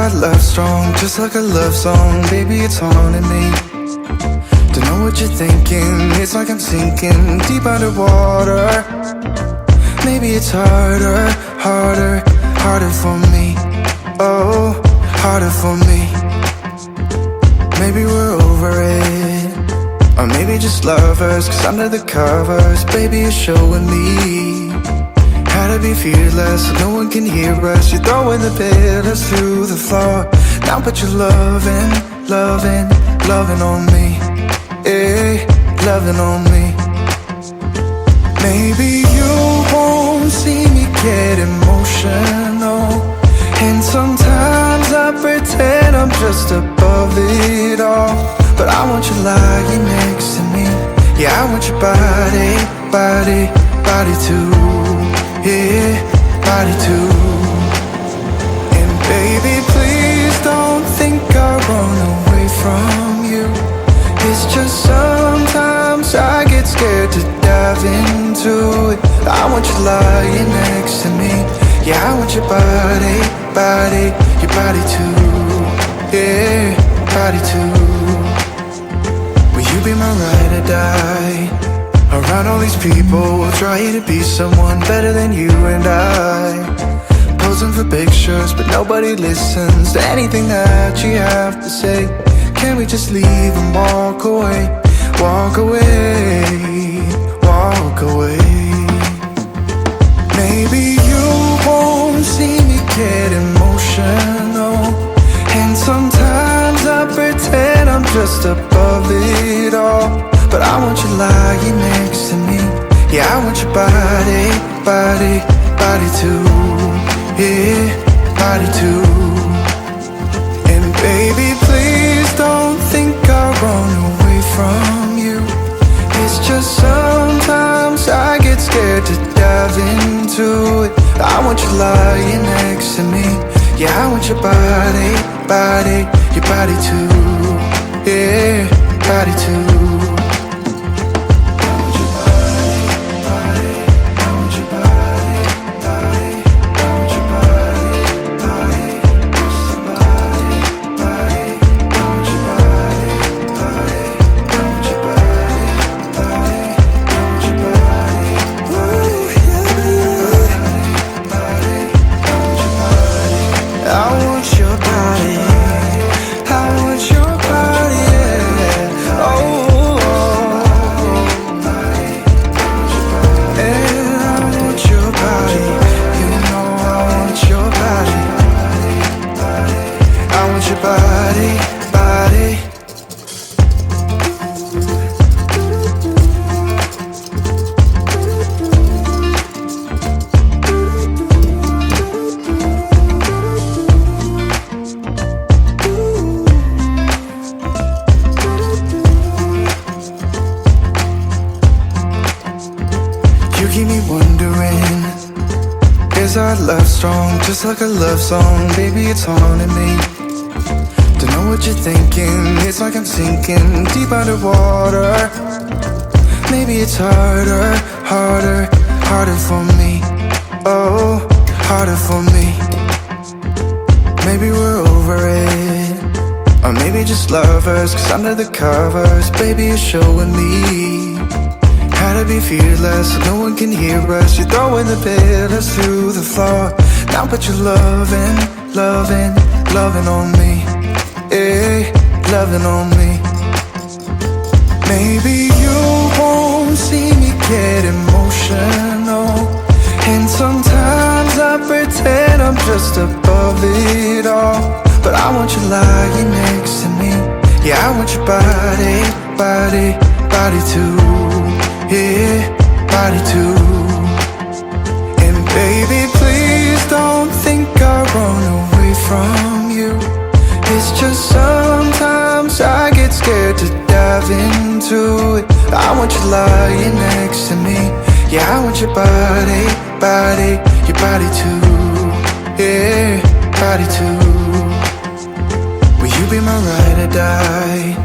our love strong, just like a love song. Baby, it's haunting me. Don't know what you're thinking. It's like I'm sinking deep underwater. Maybe it's harder, harder, harder for me. Oh, harder for me. Maybe we're over it, or maybe just lovers. Cause under the covers, baby, you're showing me how to be fearless so no one can hear us. You're throwing the pillars through the floor. Now put your loving, loving, loving on me. Hey, loving on me. Maybe you won't see me get emotional, and sometimes I pretend I'm just above it all. But I want you lying next to me. Yeah, I want your body, body, body too. Yeah, body too. And baby, please don't think I'll run away from you. It's just sometimes I get scared to dive into it. I want you lying next to me. Yeah, I want your body, body, your body too. Yeah, body too. Will you be my ride or die? Around all these people, we'll try to be someone better than you and I. Posing for pictures, but nobody listens to anything that you have to say. Can we just leave and walk away? Walk away, walk away. Maybe you won't see me get emotional, and sometimes I pretend I'm just above it all. But I want you lying next to me. Yeah, I want your body, body, body too. Yeah, body too. And baby, please don't think I'll run away from you. It's just sometimes I get scared to dive into it. I want you lying next to me. Yeah, I want your body, body, your body too. Yeah, body too. Just like a love song, baby, it's haunting me. Don't know what you're thinking. It's like I'm sinking deep underwater. Maybe it's harder, harder, harder for me. Oh, harder for me. Maybe we're over it, or maybe just lovers. Cause under the covers, baby, you're showing me how to be fearless so no one can hear us. You're throwing the pillars through the floor. Now put your loving, loving, loving on me. Hey, loving on me. Maybe you won't see me get emotional, and sometimes I pretend I'm just above it all. But I want you lying next to me. Yeah, I want your body, body, body too. Yeah, body too. And baby, please don't think I'll run away from you. It's just sometimes I get scared to dive into it. I want you lying next to me. Yeah, I want your body, body, your body too. Yeah, body too. Will you be my ride or die?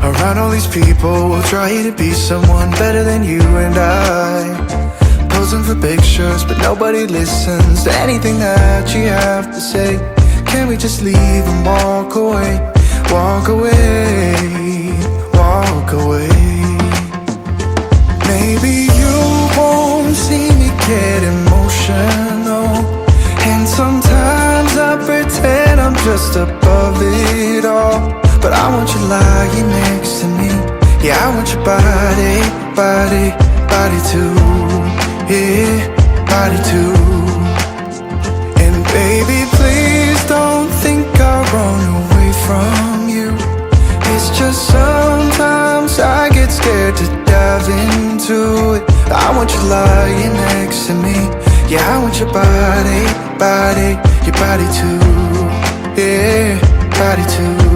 Around all these people, we'll try to be someone better than you and I. Posing for pictures, but nobody listens to anything that you have to say. can't we just leave and walk away? Walk away, walk away. Maybe you won't see me get emotional, and sometimes I pretend I'm just above it all. But I want you lying next to me. Yeah, I want your body, body, body too. Yeah, body too. And baby, please don't think I'll run away from you. It's just sometimes I get scared to dive into it. I want you lying next to me. Yeah, I want your body, body, your body too. Yeah, body too.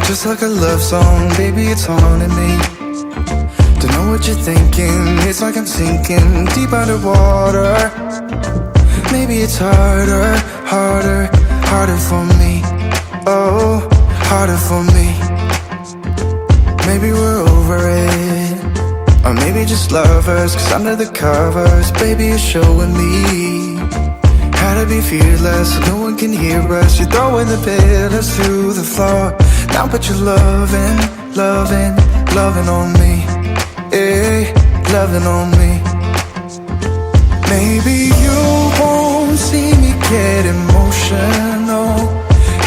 Just like a love song, baby, it's haunting me. Don't know what you're thinking, it's like I'm sinking deep underwater. Maybe it's harder, harder, harder for me. Oh, harder for me. Maybe we're over it, or maybe just lovers, cause under the covers, baby, you're showing me how to be fearless so no one can hear us. You're throwing the pillars through the floor. Now put your loving, loving, loving on me. Eh, loving on me. Maybe you won't see me get emotional,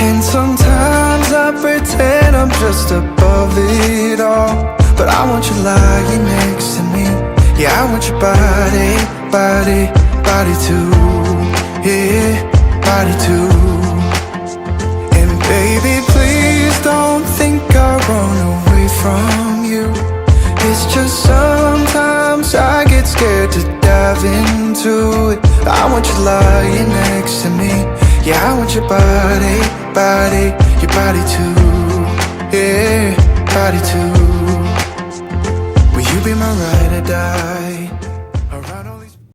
and sometimes I pretend I'm just above it all. But I want you lying next to me. Yeah, I want your body, body, body too. Yeah, body too. And baby, please don't think I'll run away from you. It's just sometimes I get scared to dive into it. I want you lying next to me. Yeah, I want your body, body, your body too. Yeah, body too. Will you be my ride or die?